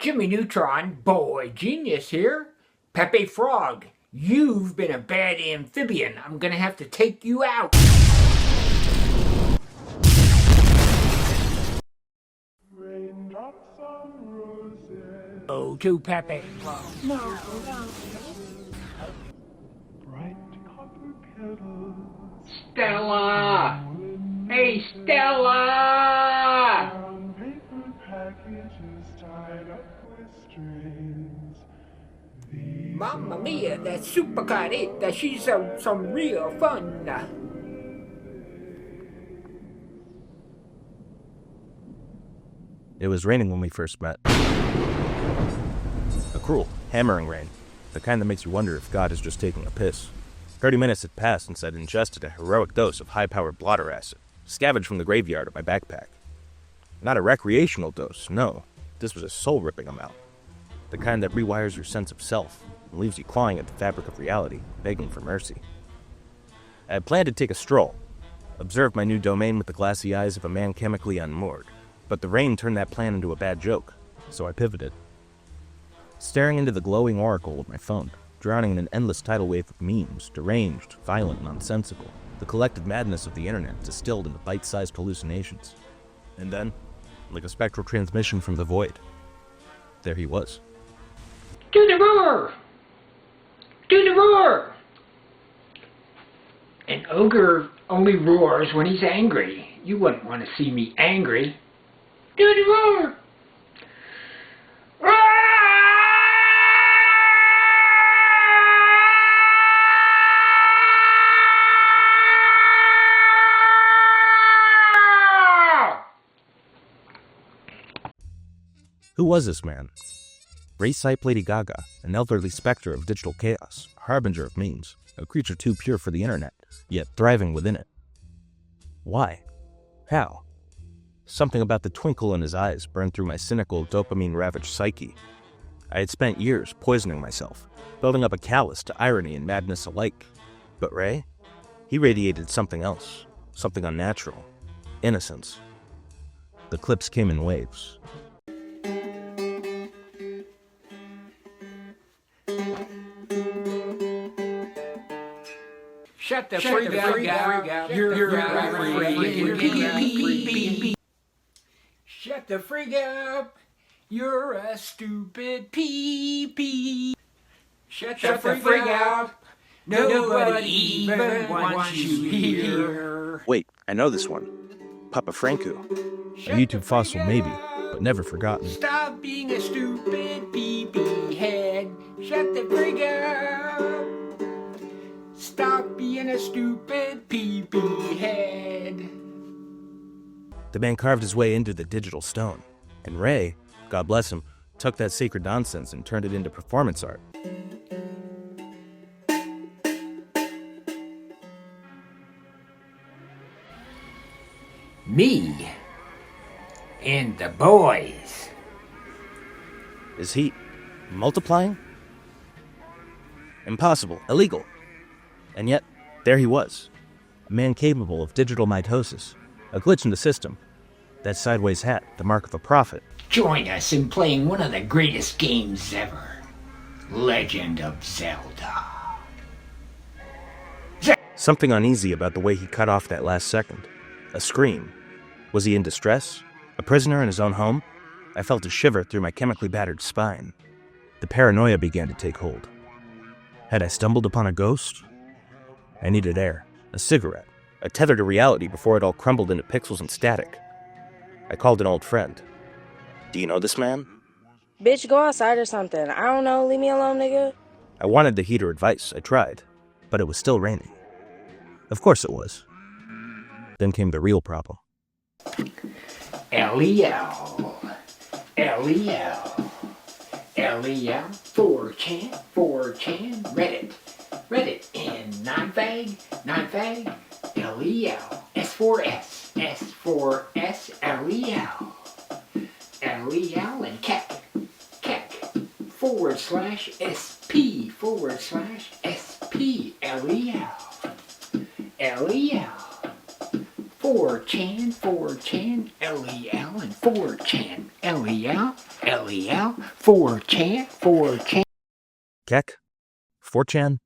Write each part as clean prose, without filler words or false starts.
Jimmy Neutron, boy genius here. Pepe Frog, you've been a bad amphibian. I'm gonna have to take you out. Oh, to Pepe Frog. No. Bright copper petals. Stella! Hey, Stella! Brown paper packages tied up with strings. Mamma mia, that super carita, she's some real fun. It was raining when we first met. A cruel, hammering rain. The kind that makes you wonder if God is just taking a piss. 30 minutes had passed since I'd ingested a heroic dose of high-powered blotter acid, scavenged from the graveyard of my backpack. Not a recreational dose, no. This was a soul-ripping amount. The kind that rewires your sense of self and leaves you clawing at the fabric of reality, begging for mercy. I had planned to take a stroll, observe my new domain with the glassy eyes of a man chemically unmoored, but the rain turned that plan into a bad joke, so I pivoted. Staring into the glowing oracle of my phone, drowning in an endless tidal wave of memes, deranged, violent, nonsensical, the collective madness of the internet distilled into bite-sized hallucinations. And then, like a spectral transmission from the void, there he was. Do the roar! Do the roar! An ogre only roars when he's angry. You wouldn't want to see me angry. Do the roar! Who was this man? Ray Sipe, Gaga, an elderly specter of digital chaos, a harbinger of memes, a creature too pure for the internet, yet thriving within it. Why? How? Something about the twinkle in his eyes burned through my cynical, dopamine-ravaged psyche. I had spent years poisoning myself, building up a callus to irony and madness alike. But Ray? He radiated something else, something unnatural. Innocence. The clips came in waves. Shut the freak out. You're Shut the freak up. You're a stupid pee-pee. Shut the freak up. Nobody even wants you here. Wait, I know this one. Papa Franco. A YouTube fossil maybe, but never forgotten. Stop being a stupid pee-pee head. Shut the freak up. Stop being a stupid pee-pee head. The man carved his way into the digital stone, and Ray, God bless him, took that sacred nonsense and turned it into performance art. Me and the boys. Is he multiplying? Impossible, illegal. And yet, there he was, a man capable of digital mitosis, a glitch in the system, that sideways hat, the mark of a prophet. Join us in playing one of the greatest games ever, Legend of Zelda. Something uneasy about the way he cut off that last second. A scream. Was he in distress? A prisoner in his own home? I felt a shiver through my chemically battered spine. The paranoia began to take hold. Had I stumbled upon a ghost? I needed air, a cigarette, a tether to reality before it all crumbled into pixels and static. I called an old friend. Do you know this man? Bitch, go outside or something. I don't know, leave me alone, nigga. I wanted to heed her advice, I tried, but it was still raining. Of course it was. Then came the real problem. L-E-L, L-E-L, L-E-L, 4chan, 4chan, Reddit, and 9fag, L-E-L, S4S, S4S, L-E-L, L-E-L, and kek, /SP, L-E-L, L-E-L, 4chan, L-E-L, and 4chan, L-E-L, LEL, 4chan, 4chan. Kek? 4chan?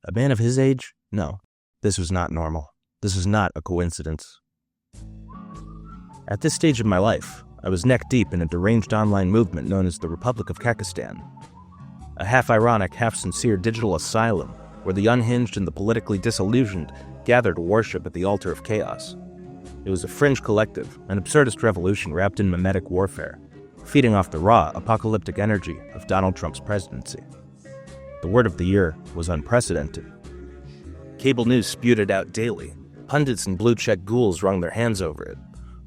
A man of his age? No, this was not normal. This was not a coincidence. At this stage of my life, I was neck-deep in a deranged online movement known as the Republic of Kekistan. A half-ironic, half-sincere digital asylum where the unhinged and the politically disillusioned gathered to worship at the altar of chaos. It was a fringe collective, an absurdist revolution wrapped in mimetic warfare, feeding off the raw, apocalyptic energy of Donald Trump's presidency. The word of the year was unprecedented. Cable news spewed it out daily. Pundits and blue-check ghouls wrung their hands over it.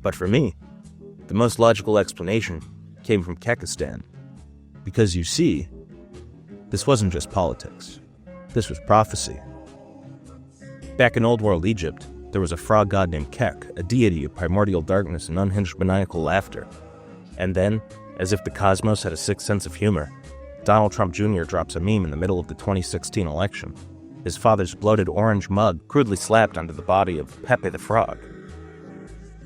But for me, the most logical explanation came from Kekistan. Because you see, this wasn't just politics. This was prophecy. Back in Old World Egypt, there was a frog god named Kek, a deity of primordial darkness and unhinged maniacal laughter. And then, as if the cosmos had a sixth sense of humor, Donald Trump Jr. drops a meme in the middle of the 2016 election. His father's bloated orange mug crudely slapped onto the body of Pepe the Frog.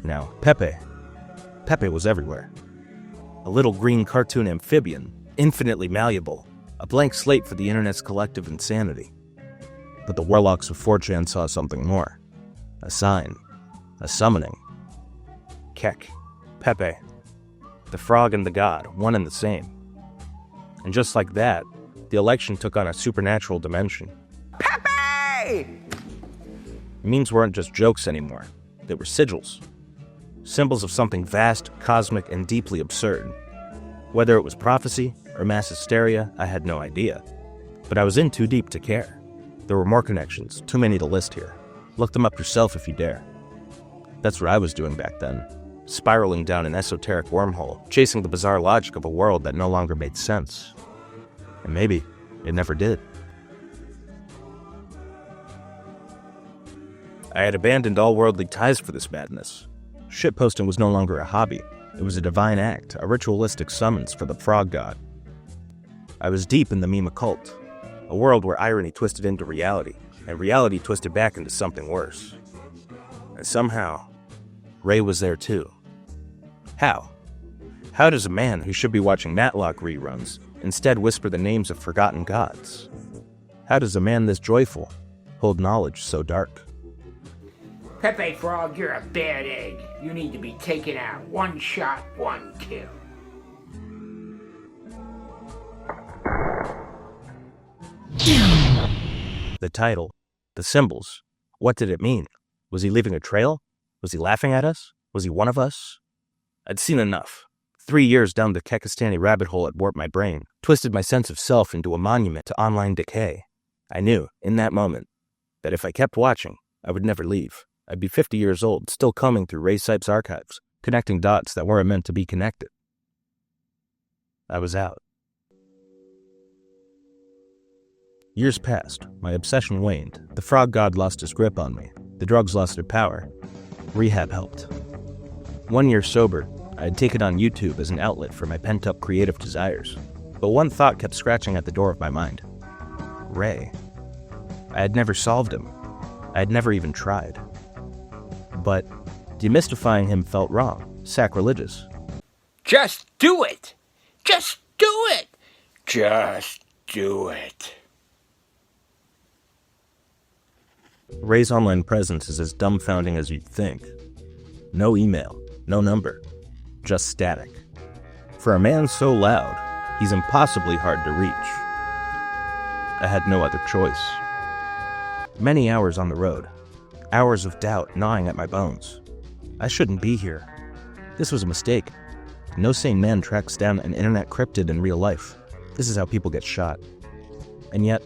Now, Pepe was everywhere. A little green cartoon amphibian, infinitely malleable, a blank slate for the internet's collective insanity. But the warlocks of 4chan saw something more. A sign. A summoning. Kek. Pepe. The frog and the god, one and the same. And just like that, the election took on a supernatural dimension. Pepe! Memes weren't just jokes anymore. They were sigils. Symbols of something vast, cosmic, and deeply absurd. Whether it was prophecy or mass hysteria, I had no idea. But I was in too deep to care. There were more connections, too many to list here. Look them up yourself if you dare. That's what I was doing back then. Spiraling down an esoteric wormhole, chasing the bizarre logic of a world that no longer made sense. And maybe it never did. I had abandoned all worldly ties for this madness. Shitposting was no longer a hobby. It was a divine act, a ritualistic summons for the frog god. I was deep in the meme occult, a world where irony twisted into reality, and reality twisted back into something worse. And somehow, Ray was there too. How? How does a man who should be watching Matlock reruns instead whisper the names of forgotten gods? How does a man this joyful hold knowledge so dark? Pepe Frog, you're a bad egg. You need to be taken out. One shot, one kill. The title, the symbols, what did it mean? Was he leaving a trail? Was he laughing at us? Was he one of us? I'd seen enough. 3 years down the Kekistani rabbit hole had warped my brain, twisted my sense of self into a monument to online decay. I knew, in that moment, that if I kept watching, I would never leave. I'd be 50 years old, still combing through Ray Sipe's archives, connecting dots that weren't meant to be connected. I was out. Years passed, my obsession waned, the frog god lost his grip on me, the drugs lost their power. Rehab helped. 1 year sober, I had taken on YouTube as an outlet for my pent-up creative desires. But one thought kept scratching at the door of my mind. Ray. I had never solved him. I had never even tried. But demystifying him felt wrong, sacrilegious. Just do it! Just do it! Just do it. Ray's online presence is as dumbfounding as you'd think. No email, no number, just static. For a man so loud, he's impossibly hard to reach. I had no other choice. Many hours on the road, hours of doubt gnawing at my bones. I shouldn't be here. This was a mistake. No sane man tracks down an internet cryptid in real life. This is how people get shot. And yet,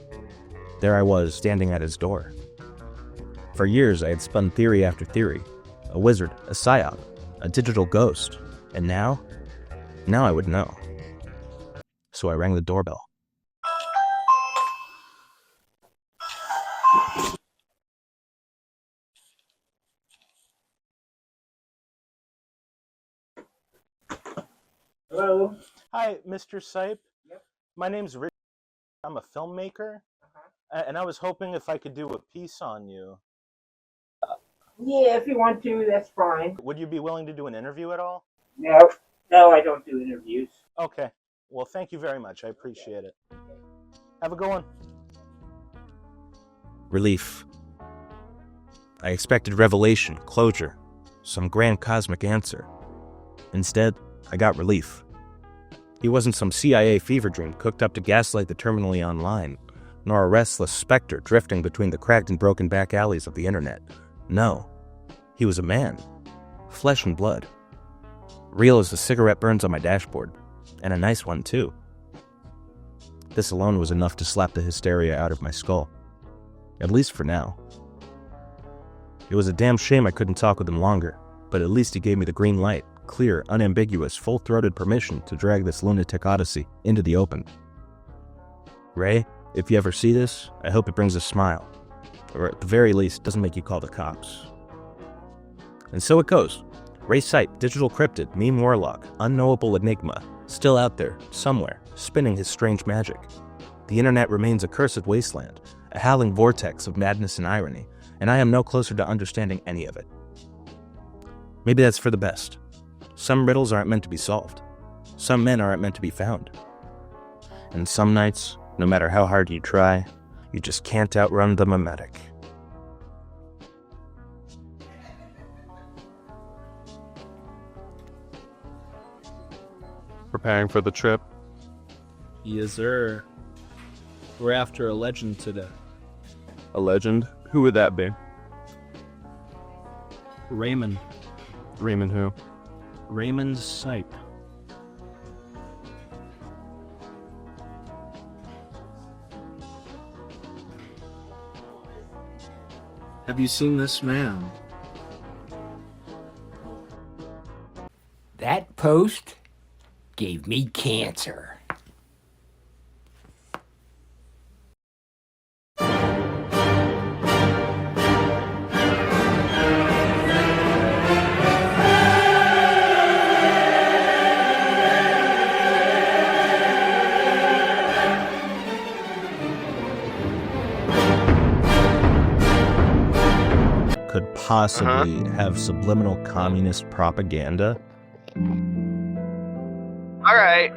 there I was, standing at his door. For years, I had spun theory after theory. A wizard, a psyop, a digital ghost. And now I would know. So I rang the doorbell. Hello. Hi, Mr. Sipe. Yep. My name's Rich. I'm a filmmaker. And I was hoping if I could do a piece on you. Yeah, if you want to, that's fine. Would you be willing to do an interview at all? No, I don't do interviews. Okay. Well, thank you very much. I appreciate it. Have a good one. Relief. I expected revelation, closure, some grand cosmic answer. Instead, I got relief. He wasn't some CIA fever dream cooked up to gaslight the terminally online, nor a restless specter drifting between the cracked and broken back alleys of the internet. No. He was a man. Flesh and blood. Real as the cigarette burns on my dashboard. And a nice one, too. This alone was enough to slap the hysteria out of my skull. At least for now. It was a damn shame I couldn't talk with him longer, but at least he gave me the green light, clear, unambiguous, full-throated permission to drag this lunatic odyssey into the open. Ray, if you ever see this, I hope it brings a smile. Or at the very least, doesn't make you call the cops. And so it goes. Ray Sipe, digital cryptid, meme warlock, unknowable enigma, still out there, somewhere, spinning his strange magic. The internet remains a cursed wasteland, a howling vortex of madness and irony, and I am no closer to understanding any of it. Maybe that's for the best. Some riddles aren't meant to be solved. Some men aren't meant to be found. And some nights, no matter how hard you try, you just can't outrun the mimetic. Preparing for the trip. Yes, sir. We're after a legend today. A legend? Who would that be? Raymond. Raymond who? Raymond Sipe. Have you seen this man? That post gave me cancer. Could possibly have subliminal communist propaganda? All right.